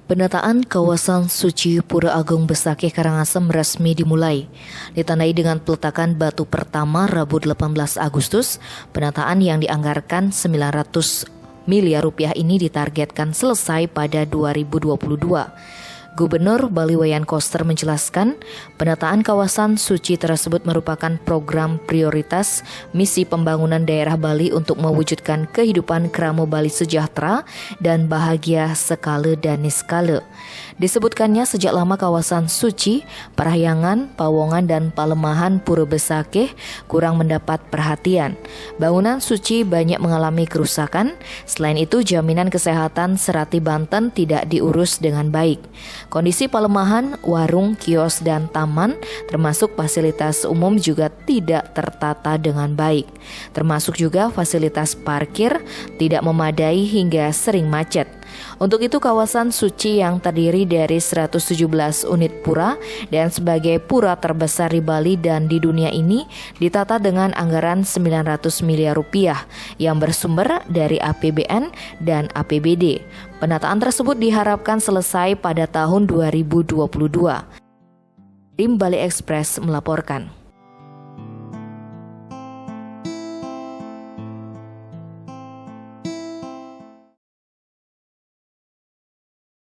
Penataan kawasan suci Pura Agung Besakih Karangasem resmi dimulai. Ditandai dengan peletakan batu pertama Rabu 18 Agustus, penataan yang dianggarkan 900 miliar rupiah ini ditargetkan selesai pada 2022. Gubernur Bali Wayan Koster menjelaskan, penataan kawasan suci tersebut merupakan program prioritas misi pembangunan daerah Bali untuk mewujudkan kehidupan keramo Bali sejahtera dan bahagia skala dan niskala. Disebutkannya sejak lama kawasan suci, Parahyangan, Pawongan dan Palemahan Pura Besakih kurang mendapat perhatian. Bangunan suci banyak mengalami kerusakan. Selain itu, jaminan kesehatan Serati Banten tidak diurus dengan baik. Kondisi Palemahan, warung, kios, dan taman termasuk fasilitas umum juga tidak tertata dengan baik. Termasuk juga fasilitas parkir tidak memadai hingga sering macet. Untuk itu kawasan suci yang terdiri dari 117 unit pura dan sebagai pura terbesar di Bali dan di dunia ini ditata dengan anggaran 900 miliar rupiah yang bersumber dari APBN dan APBD. Penataan tersebut diharapkan selesai pada tahun 2022. Tim Bali Express melaporkan.